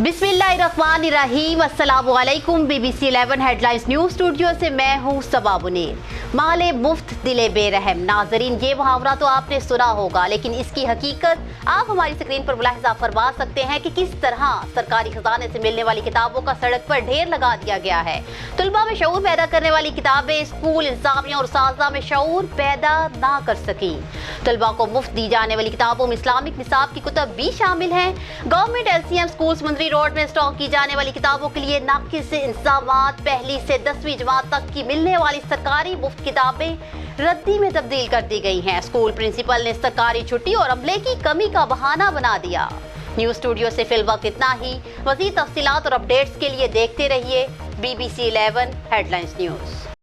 بسم اللہ الرحمن الرحیم، السلام علیکم۔ B B C 11 headlines news studio سے میں ہوں صبا منیر۔ مال مفت دل بے رحم۔ ناظرین، یہ محاورہ تو آپ نے سنا ہوگا، لیکن اس کی حقیقت آپ ہماری اسکرین پر ملاحظہ فرما سکتے ہیں کہ کس طرح سرکاری خزانے سے ملنے والی کتابوں کا سڑک پر ڈھیر لگا دیا گیا ہے۔ طلباء میں شعور پیدا کرنے والی کتابیں اسکول انتظامیہ اور اساتذہ میں شعور پیدا نہ کر سکیں۔ طلباء کو مفت دی جانے والی کتابوں میں اسلامک نصاب کی کتب بھی شامل ہیں۔ گورنمنٹ LCM اسکولز مندری روڈ میں اسٹاک کی جانے والی کتابوں کے لیے ناقص انتظامات، پہلی سے 10ویں جماعت تک کی ملنے والی سرکاری مفت کتابیں ردی میں تبدیل کر دی گئی ہیں۔ اسکول پرنسپل نے سرکاری چھٹی اور عملے کی کمی کا بہانہ بنا دیا۔ نیوز اسٹوڈیو سے فی الوقت اتنا ہی۔ مزید تفصیلات اور اپڈیٹس کے لیے دیکھتے رہیے BBC 11 ہیڈ لائنز نیوز۔